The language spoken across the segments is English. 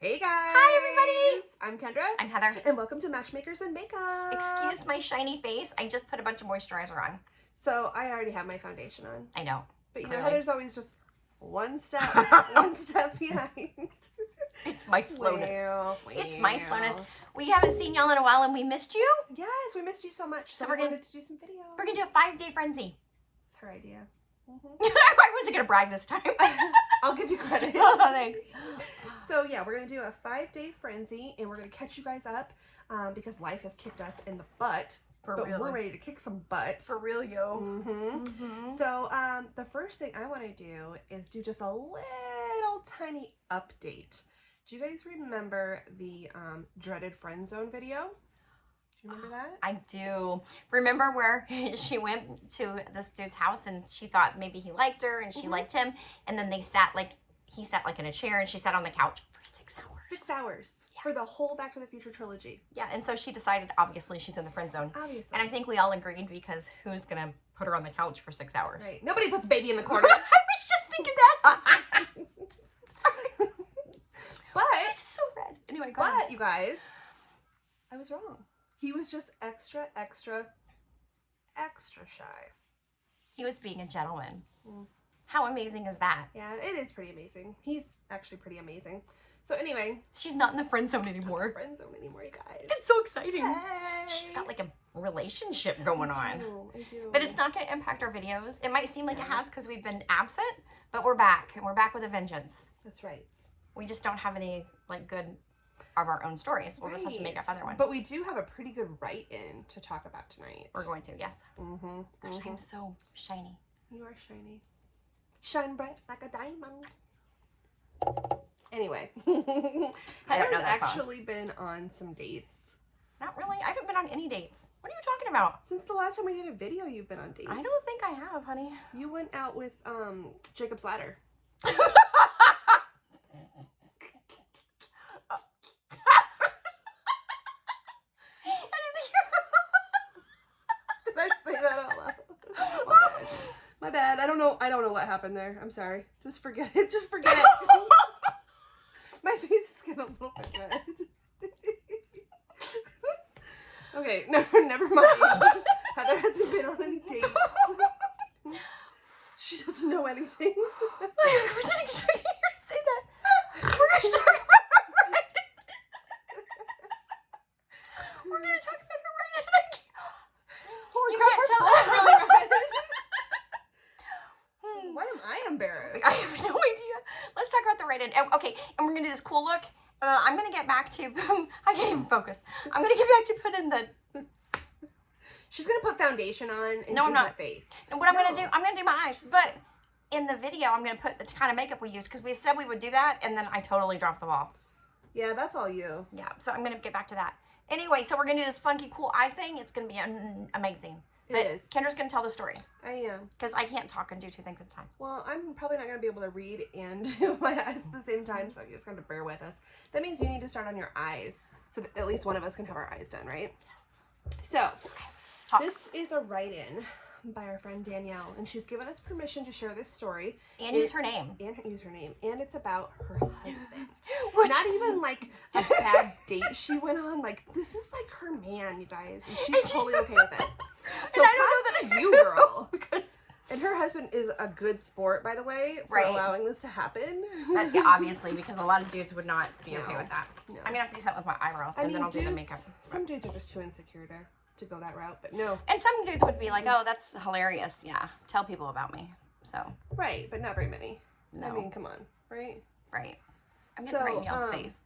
Hey guys! Hi everybody! I'm Kendra. I'm Heather. And welcome to Matchmakers and Makeup. Excuse my shiny face. I just put a bunch of moisturizer on. So I already have my foundation on. I know. But you clearly. know, Heather's always just one step behind. It's my slowness. Well. It's my slowness. We haven't seen y'all in a while and we missed you. Yes, we missed you so much. So we're we gonna wanted to do some videos. We're gonna do a 5-day frenzy. It's her idea. I wasn't gonna brag this time. I'll give you credit. Oh, thanks. So yeah, we're gonna do a 5-day frenzy, and we're gonna catch you guys up because life has kicked us in the butt. But we're ready to kick some butt. For real, yo. So the first thing I want to do is do just a little tiny update. Do you guys remember the dreaded friend zone video? Do you remember that? I do. Remember where she went to this dude's house and she thought maybe he liked her and she liked him, and then he sat like in a chair and she sat on the couch for 6 hours. 6 hours for the whole Back to the Future trilogy. Yeah, and so she decided, obviously, she's in the friend zone. Obviously. And I think we all agreed because who's going to put her on the couch for 6 hours? Right. Nobody puts baby in the corner. I was just thinking that. Sorry. But This is so red. Anyway, go ahead. But you guys, I was wrong. He was just extra shy. He was being a gentleman. How amazing is that? Yeah, it is pretty amazing. He's actually pretty amazing. So anyway, She's not in the friend zone not anymore. in friend zone anymore, you guys. It's so exciting. Hey. She's got like a relationship going on. I do. But it's not going to impact our videos. It might seem like it has because we've been absent, but we're back. And we're back with a vengeance. That's right. We just don't have any like good of our own stories. We'll just have to make up other ones. But we do have a pretty good write-in to talk about tonight. We're going to, yes. Gosh, I'm so shiny. You are shiny. Shine bright like a diamond. Anyway. Heather's actually been on some dates. Not really. I haven't been on any dates. What are you talking about? Since the last time we did a video, you've been on dates. I don't think I have, honey. You went out with Jacob's Ladder. Did I say that out loud? My bad. I don't know what happened there. I'm sorry. Just forget it. Just forget it. My face is getting a little bit red. Okay, never mind. Heather hasn't been on any dates. She doesn't know anything. I wasn't expecting her to say that. We're going to talk about her writing. We're going to talk about her writing. You can't tell I'm us. really red. Why am I embarrassed? I have no idea. Let's talk about the write-in. Okay, and we're going to do this cool look. I'm going to get back to... I can't even focus. I'm going to get back to put in the... She's gonna put foundation on and No, do I'm not. her face. And what I'm going to do, I'm going to do my eyes. But in the video, I'm going to put the kind of makeup we used because we said we would do that, and then I totally dropped the ball. Yeah, that's all you. Yeah, so I'm going to get back to that. Anyway, so we're going to do this funky, cool eye thing. It's going to be amazing. It But is. Kendra's going to tell the story I am. because I can't talk and do 2 things at a time. Well, I'm probably not gonna be able to read and do my eyes at the same time, so you just gotta bear with us. That means you need to start on your eyes, so that at least one of us can have our eyes done, right? Yes. So, Talk. this is a write-in by our friend Danielle, and she's given us permission to share this story. And use her name. And use her name. And it's about her husband. Which- Not even like a bad date she went on. Like, this is like her man, you guys. And she's totally okay with it. So And I don't know props to you, girl. because And her husband is a good sport, by the way, for allowing this to happen. yeah, obviously, because a lot of dudes would not be okay No. with that. No. I'm going to have to do something with my eyebrows, and then I'll do the makeup. Some dudes are just too insecure to go that route, but no. And some dudes would be like, oh, that's hilarious. Yeah, tell people about me. So, Right, but not very many. no. I mean, come on, right? Right. I'm going to write in y'all's face.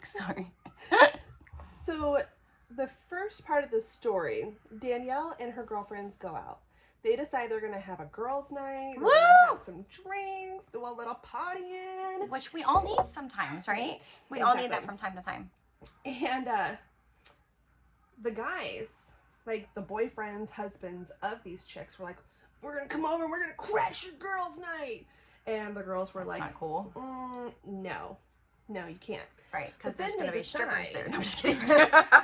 Sorry. So, the first part of the story, Danielle and her girlfriends go out. They decide they're going to have a girls' night. They're going to have some drinks, do a little partying. Which we all need sometimes, right? We all need that from time to time. And the guys, like the boyfriends, husbands of these chicks, were like, we're going to come over and we're going to crash your girls' night. And the girls were That's like, not cool. No. No, you can't. Right, because But there's then going to they be strippers decide- there. No, I'm just kidding.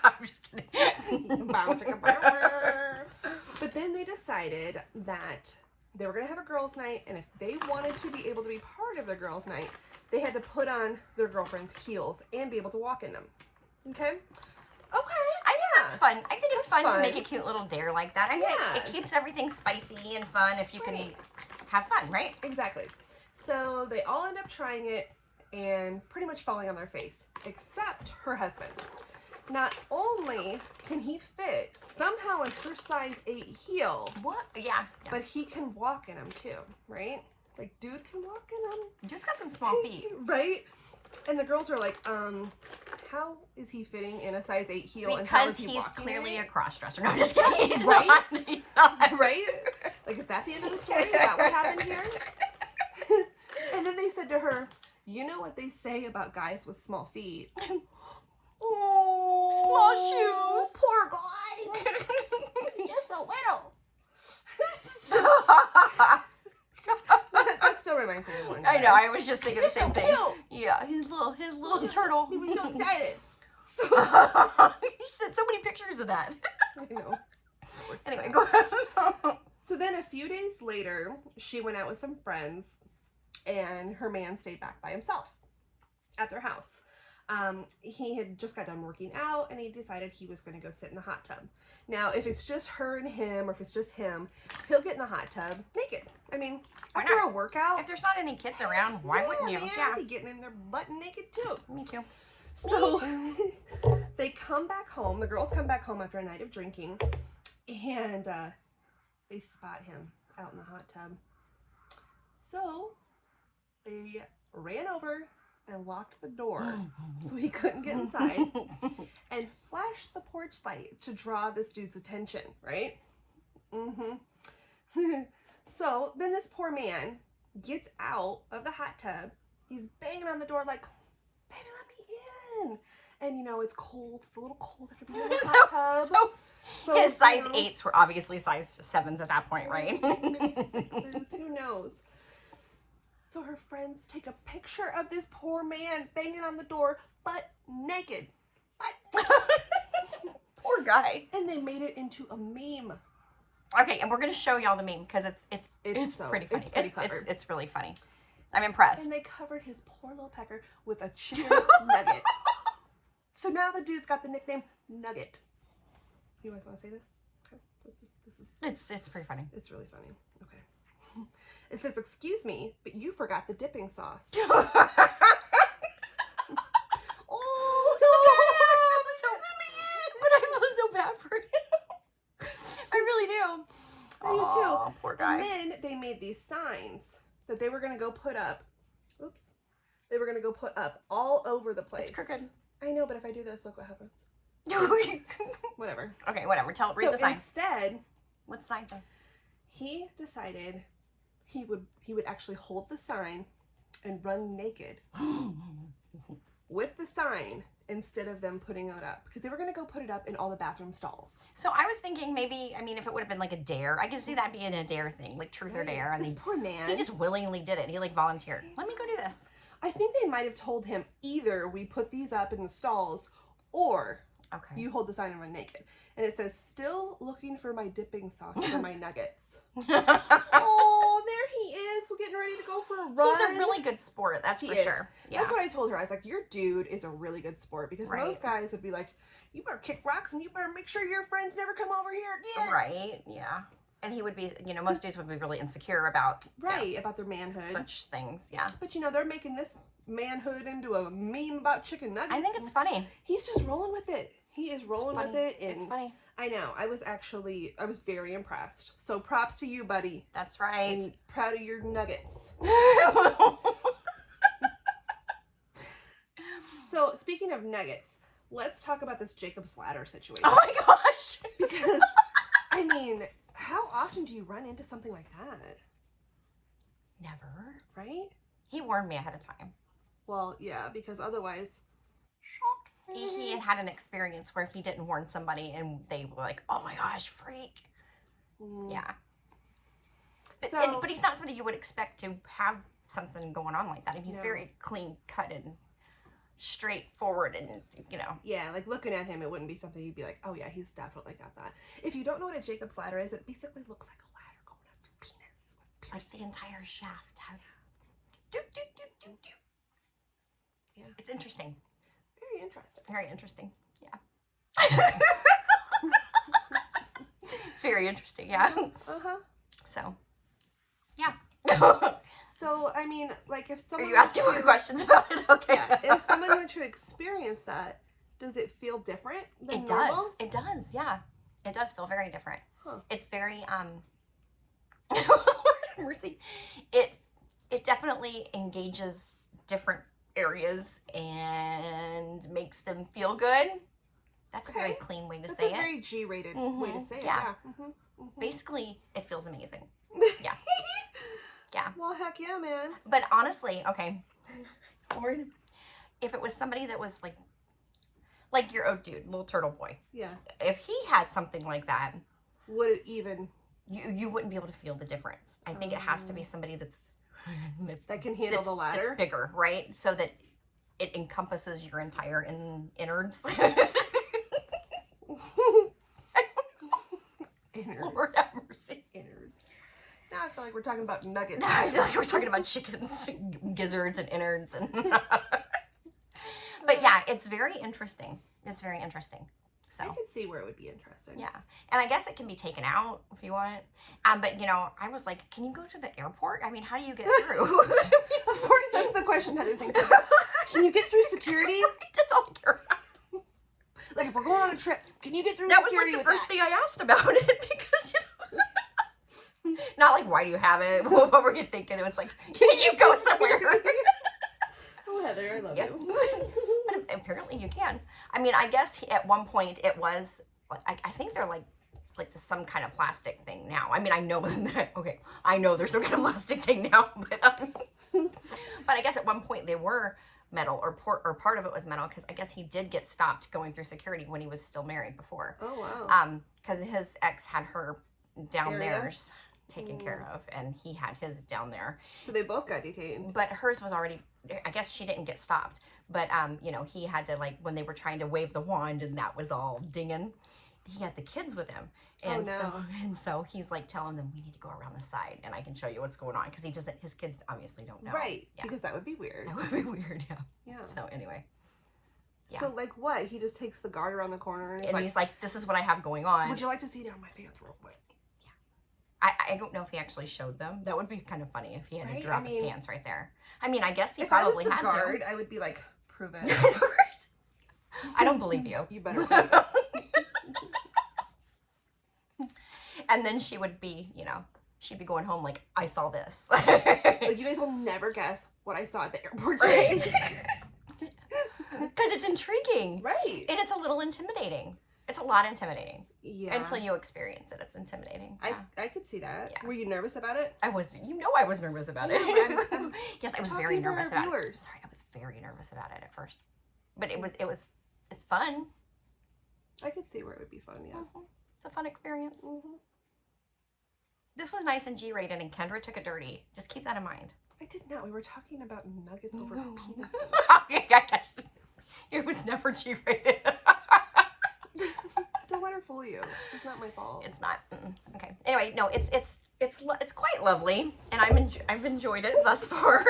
I'm just kidding. But then they decided that they were going to have a girls' night, and if they wanted to be able to be part of the girls' night, they had to put on their girlfriend's heels and be able to walk in them. Okay? Okay. I think that's fun. I think it's fun to fun. make a cute little dare like that. I mean, it keeps everything spicy and fun if you can have fun, right? Exactly. So they all end up trying it and pretty much falling on their face, except her husband. Not only can he fit somehow in her size 8 heel. What? Yeah. But he can walk in them too, right? Like, dude can walk in them. Dude's got some small feet. Right? And the girls are like, how is he fitting in a size 8 heel? Because and how is he he's walking clearly in a it? cross-dresser. No, I'm just kidding. He's Right? not. He's not. Right? Like, is that the end of the story? Is that what happened here? And then they said to her, you know what they say about guys with small feet? Oh, small shoes. Poor guy. Just so little. That still reminds me of one. I know. I was just thinking the same so thing. Cute. Yeah, his little turtle. He was so excited. So You sent so many pictures of that. I know. Anyway, go ahead. So then a few days later, she went out with some friends, and her man stayed back by himself at their house. He had just got done working out, and he decided he was going to go sit in the hot tub. Now, if it's just her and him, or if it's just him, he'll get in the hot tub naked. I mean, Why after not? a workout, If there's not any kids around, why wouldn't you? Man, Yeah. be getting in their butt naked too. Me too. So they come back home. The girls come back home after a night of drinking, and they spot him out in the hot tub. So they ran over and locked the door so he couldn't get inside, and flashed the porch light to draw this dude's attention, right? So then this poor man gets out of the hot tub. He's banging on the door like, baby, let me in. And you know, it's cold. It's a little cold after being in the hot tub. So his size you know, 8s were obviously size 7s at that point, right? maybe 6s, who knows? So her friends take a picture of this poor man banging on the door, but naked. Poor guy. And they made it into a meme. Okay, and we're gonna show y'all the meme because it's pretty funny. It's pretty clever. It's really funny. I'm impressed. And they covered his poor little pecker with a chicken nugget. So now the dude's got the nickname Nugget. You guys want to say this? Okay. This is It's pretty funny. It's really funny. Okay. It says, "Excuse me, but you forgot the dipping sauce." Oh, look at him! But I feel so bad for him. I really do. I do too. Poor guy. And then they made these signs that they were going to go put up. Oops. They were going to go put up all over the place. It's crooked. I know, but if I do this, look what happens. Whatever. Okay, whatever. Read the sign. Instead, What's the sign say? he decided he would actually hold the sign and run naked with the sign instead of them putting it up, because they were going to go put it up in all the bathroom stalls. So I was thinking maybe, I mean, if it would have been like a dare, I can see that being a dare thing, like truth or dare. And This poor man. he just willingly did it. He like volunteered. Let me go do this. I think they might have told him either we put these up in the stalls or Okay. you hold the sign and run naked. And it says, "Still looking for my dipping sauce for my nuggets." Oh, there he is. We're getting ready to go for a run. He's a really good sport, that's for sure. Yeah. That's what I told her. I was like, your dude is a really good sport, because Right. most guys would be like, you better kick rocks and you better make sure your friends never come over here again. Right, yeah. And he would be, you know, most dudes would be really insecure about About their manhood. such things, yeah. But you know, they're making this manhood into a meme about chicken nuggets. I think it's funny. He's just rolling with it. He is rolling with it. And It's funny. I know. I was very impressed. So props to you, buddy. That's right. And proud of your nuggets. So speaking of nuggets, let's talk about this Jacob's Ladder situation. Oh my gosh. Because, I mean, how often do you run into something like that? Never. Right? He warned me ahead of time. Well, yeah, because otherwise... He had an experience where he didn't warn somebody and they were like, oh my gosh, freak. Yeah. But he's not somebody you would expect to have something going on like that. And he's very clean cut and straightforward and, you know. Yeah, like looking at him, it wouldn't be something you'd be like, oh yeah, he's definitely got that. If you don't know what a Jacob's Ladder is, it basically looks like a ladder going up your penis. Like the entire shaft has... Doop, doop, doop, doop, doop. Yeah. It's interesting. Very interesting. Very interesting. Yeah. It's very interesting. Yeah. So, yeah. So, I mean, like, if someone... Are you asking more questions about it? Okay. Yeah. If someone were to experience that, does it feel different than normal? It does. Yeah. It does feel very different. Huh. It's very, mercy. It definitely engages different areas and makes them feel good. That's a very clean way to say it. That's a very G-rated way to say it. Yeah. Basically, it feels amazing. Yeah. Yeah. Well, heck yeah, man. But honestly, okay, if it was somebody that was like your dude, little turtle boy. Yeah. If he had something like that, would it even... You wouldn't be able to feel the difference. I think it has to be somebody that can handle the ladder. That's bigger, right? So that it encompasses your entire innards. Innards. Lord have mercy. Innards. Now I feel like we're talking about nuggets. Now I feel like we're talking about chickens, gizzards, and innards. But yeah, it's very interesting. It's very interesting. So I can see where it would be interesting. Yeah. And I guess it can be taken out if you want. But, you know, I was like, can you go to the airport? I mean, how do you get through? Of course, that's the question Heather thinks about. Can you get through security? That's all I care about. Like, if we're going on a trip, can you get through security? security? That was like the first thing I asked about it because, you know, not like, why do you have it? What were you thinking? It was like, can you go somewhere? Oh, Heather, I love you. But apparently you can. I mean, I guess at one point it was, I think they're like some kind of plastic thing now. I mean, I know that, okay, I know there's some kind of plastic thing now, but I guess at one point they were metal, or part of it was metal, because I guess he did get stopped going through security when he was still married before. Oh, wow. Because his ex had her down theirs taken care of, and he had his down there. So they both got detained. But hers was already, I guess she didn't get stopped. But, you know, he had to, like, when they were trying to wave the wand and that was all dinging, he had the kids with him. And so he's, like, telling them, we need to go around the side and I can show you what's going on. Because his kids obviously don't know. Right. Yeah. Because that would be weird. That would be weird, yeah. Yeah. So, anyway. Yeah. So, like, what? He just takes the guard around the corner and he's like, this is what I have going on. Would you like to see down my pants real quick? I don't know if he actually showed them. That would be kind of funny if he had to drop his pants right there. I mean, I guess he probably had to. If I was the guard, I would be like, prove it. I don't believe you. You better prove it. And then she would be, you know, she'd be going home like, I saw this. Like, you guys will never guess what I saw at the airport today. Because it's intriguing. Right. And it's a little intimidating. It's a lot intimidating. Yeah. Until you experience it, it's intimidating. I could see that. Yeah. Were you nervous about it? I was, you know, I was nervous about it. Yes, I was very nervous about it. Sorry, I was very nervous about it at first. But it's fun. I could see where it would be fun, yeah. Mm-hmm. It's a fun experience. Mm-hmm. This was nice and G-rated, and Kendra took it dirty. Just keep that in mind. I did not. We were talking about nuggets over penises. I guess it was never G-rated. Don't let her fool you. It's not my fault. It's not. Okay. Anyway, no, it's quite lovely, and I've enjoyed it thus far.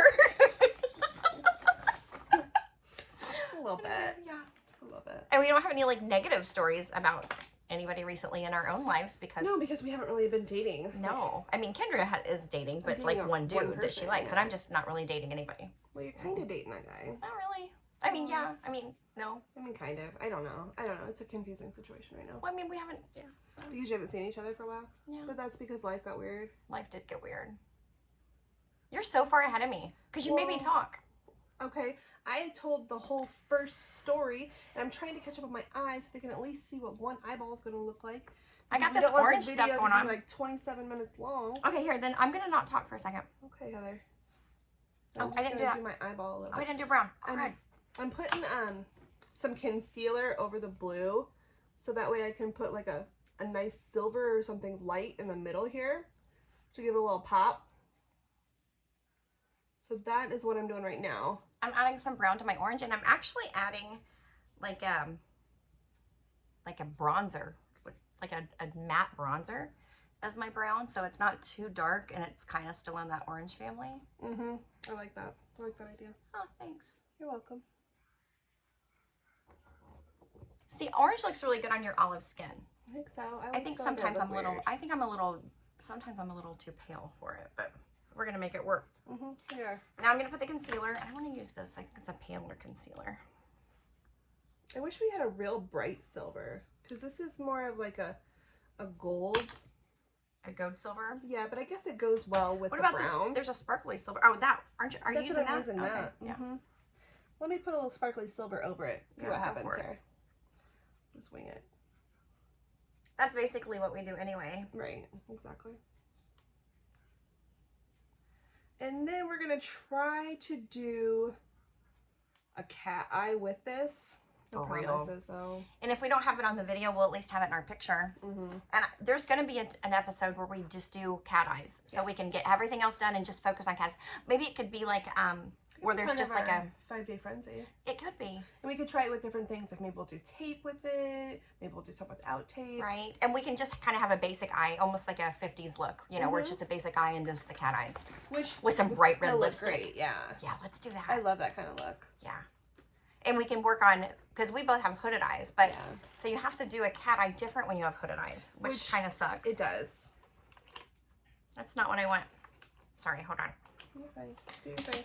Just a little bit. Yeah, just a little bit. And we don't have any like negative stories about anybody recently in our own lives because we haven't really been dating. No, I mean Kendra is dating, but like one dude that she likes, and I'm just not really dating anybody. Well, you're kind of dating that guy. Not really. I mean, yeah. I mean, no. I mean, kind of. I don't know. It's a confusing situation right now. Well, I mean, we haven't. Yeah. Because you haven't seen each other for a while. Yeah. But that's because life got weird. Life did get weird. You're so far ahead of me because you made me talk. Okay, I told the whole first story, and I'm trying to catch up on my eyes so they can at least see what one eyeball is going to look like. I got this orange stuff going on. Like 27 minutes long. Okay, here then I'm gonna not talk for a second. Okay, Heather. I didn't do that. Do my eyeball a little bit. I didn't do brown. I'm putting some concealer over the blue, so that way I can put like a nice silver or something light in the middle here to give it a little pop. So that is what I'm doing right now. I'm adding some brown to my orange, and I'm actually adding like a bronzer, like a matte bronzer as my brown, so it's not too dark and it's kind of still in that orange family. I like that. I like that idea. Oh, thanks. You're welcome. See, orange looks really good on your olive skin. I think so. I think sometimes I'm a little, sometimes I'm a little too pale for it, but we're going to make it work. Yeah. Now I'm going to put the concealer. I want to use this. I think it's a paler concealer. I wish we had a real bright silver, because this is more of like a gold. A gold silver? Yeah, but I guess it goes well with the brown. What about this? There's a sparkly silver. Oh, that. Are you using that? Using okay. that. Yeah. Let me put a little sparkly silver over it. See what happens here. Just wing it. That's basically what we do anyway. Right, exactly. And then we're going to try to do a cat eye with this. For real. So. And if we don't have it on the video, we'll at least have it in our picture. And there's going to be an episode where we just do cat eyes. So we can get everything else done and just focus on cats. Maybe it could be like, where there's just like a 5-day frenzy. It could be. And we could try it with different things. Like maybe we'll do tape with it. Maybe we'll do something without tape. Right. And we can just kind of have a basic eye, almost like a 50s look, you know, where it's just a basic eye and just the cat eyes. With some bright red lipstick. Great. Yeah. Yeah, let's do that. I love that kind of look. Yeah. And we can work on, because we both have hooded eyes, but so you have to do a cat eye different when you have hooded eyes, which kind of sucks. It does. That's not what I want. Sorry, hold on. You're fine. Do your thing.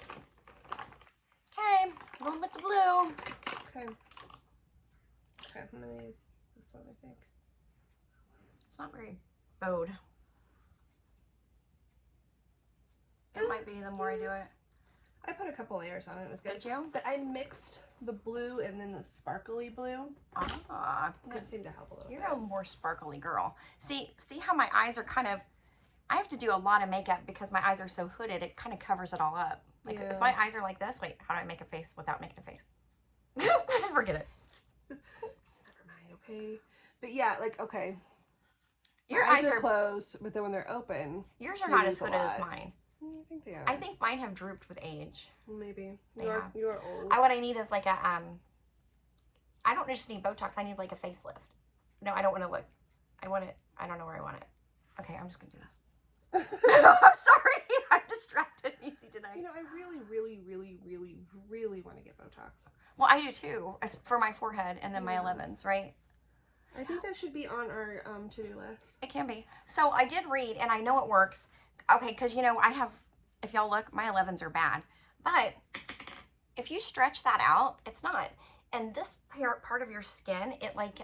Okay, going with the blue. Okay. Okay, I'm going to use this one, I think. It's not very bowed. It might be the more I do it. I put a couple layers on it. It was good. Did you? But I mixed the blue and then the sparkly blue. Ah, that seemed to help a little bit. You're a more sparkly girl. See how my eyes are kind of, I have to do a lot of makeup because my eyes are so hooded. It kind of covers it all up. Like if my eyes are like this, wait, how do I make a face without making a face? Forget it. Just never mind, okay? But yeah, like, okay. Your eyes are closed, but then when they're open, yours are not as hooded as mine. I think they are. I think mine have drooped with age. Maybe. You are old. What I need is like a, I don't just need Botox. I need like a facelift. No, I don't want to look. I want it. I don't know where I want it. Okay, I'm just going to do this. I'm sorry. I'm distracted easy tonight. You know, I really, really, really, really, really want to get Botox. Well, I do too. For my forehead and then my 11s, right? I think that should be on our to-do list. It can be. So I did read, and I know it works. Okay, because, you know, I have, if y'all look, my 11s are bad. But if you stretch that out, it's not. And this part of your skin, it like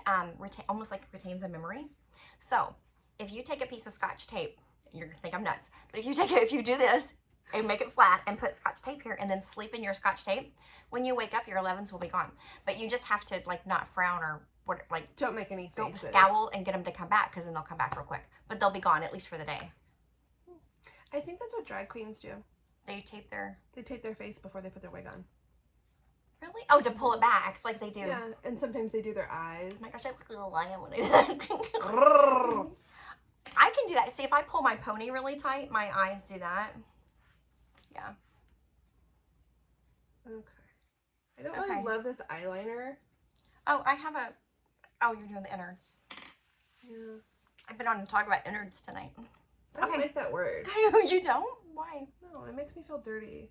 almost like retains a memory. So if you take a piece of Scotch tape, you're going to think I'm nuts. But if you do this and make it flat and put Scotch tape here and then sleep in your Scotch tape, when you wake up, your 11s will be gone. But you just have to like not frown or what, like don't make any faces. Don't scowl and get them to come back because then they'll come back real quick. But they'll be gone at least for the day. I think that's what drag queens do. They tape their face before they put their wig on. Really? Oh, to pull it back like they do. Yeah, and sometimes they do their eyes. Oh my gosh, I look like a little lion when I do that. I can do that. See, if I pull my pony really tight, my eyes do that. Yeah. Okay. I don't really love this eyeliner. Oh, I have a... Oh, you're doing the innards. Yeah. I've been on to talk about innards tonight. I don't like that word. You don't? Why? No, it makes me feel dirty.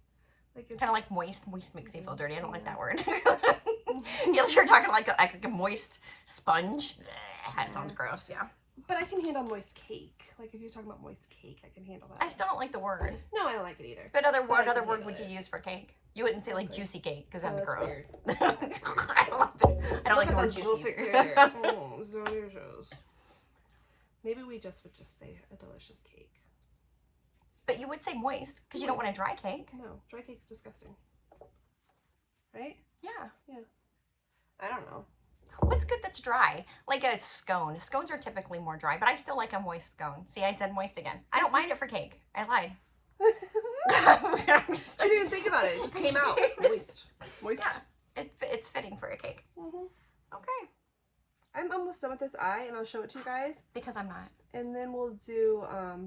Like it's kind of like moist. Moist makes me feel dirty. I don't like that word. You're talking like a moist sponge. That sounds gross. Yeah. But I can handle moist cake. Like if you're talking about moist cake, I can handle that. I still don't like the word. No, I don't like it either. But what other word would you use for cake? You wouldn't say like juicy cake because that'd be gross. I don't like the word juicy cake. Oh, it's delicious. Maybe we would just say a delicious cake. But you would say moist because you don't want a dry cake. No, dry cake's disgusting. Right? Yeah. Yeah. I don't know. What's good that's dry? Like a scone. Scones are typically more dry, but I still like a moist scone. See, I said moist again. I don't mind it for cake. I lied. I didn't even think about it. It just came out. Moist. Moist. Yeah. It's fitting for a cake. Okay. I'm almost done with this eye, and I'll show it to you guys. Because I'm not. And then we'll do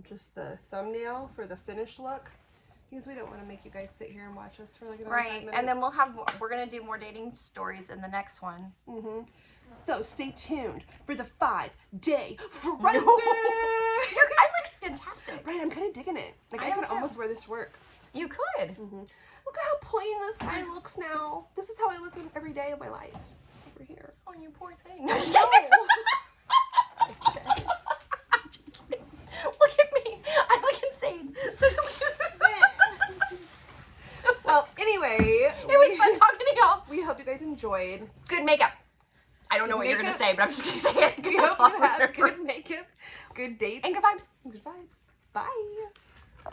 just the thumbnail for the finished look. Because we don't want to make you guys sit here and watch us for like another 5 minutes. And then we're going to do more dating stories in the next one. So stay tuned for the 5-day frenzy. Your eye looks fantastic. Right, I'm kind of digging it. Like I could almost wear this to work. You could. Look at how plain this guy looks now. This is how I look every day of my life. Over here. Oh, Oh, you poor thing. No, just kidding. I'm just kidding. Look at me. I look insane. Well, anyway. It was fun talking to y'all. We hope you guys enjoyed. Good makeup. I don't know what you're going to say, but I'm just going to say it. We hope you have good makeup, good dates. And good vibes. Good vibes. Bye.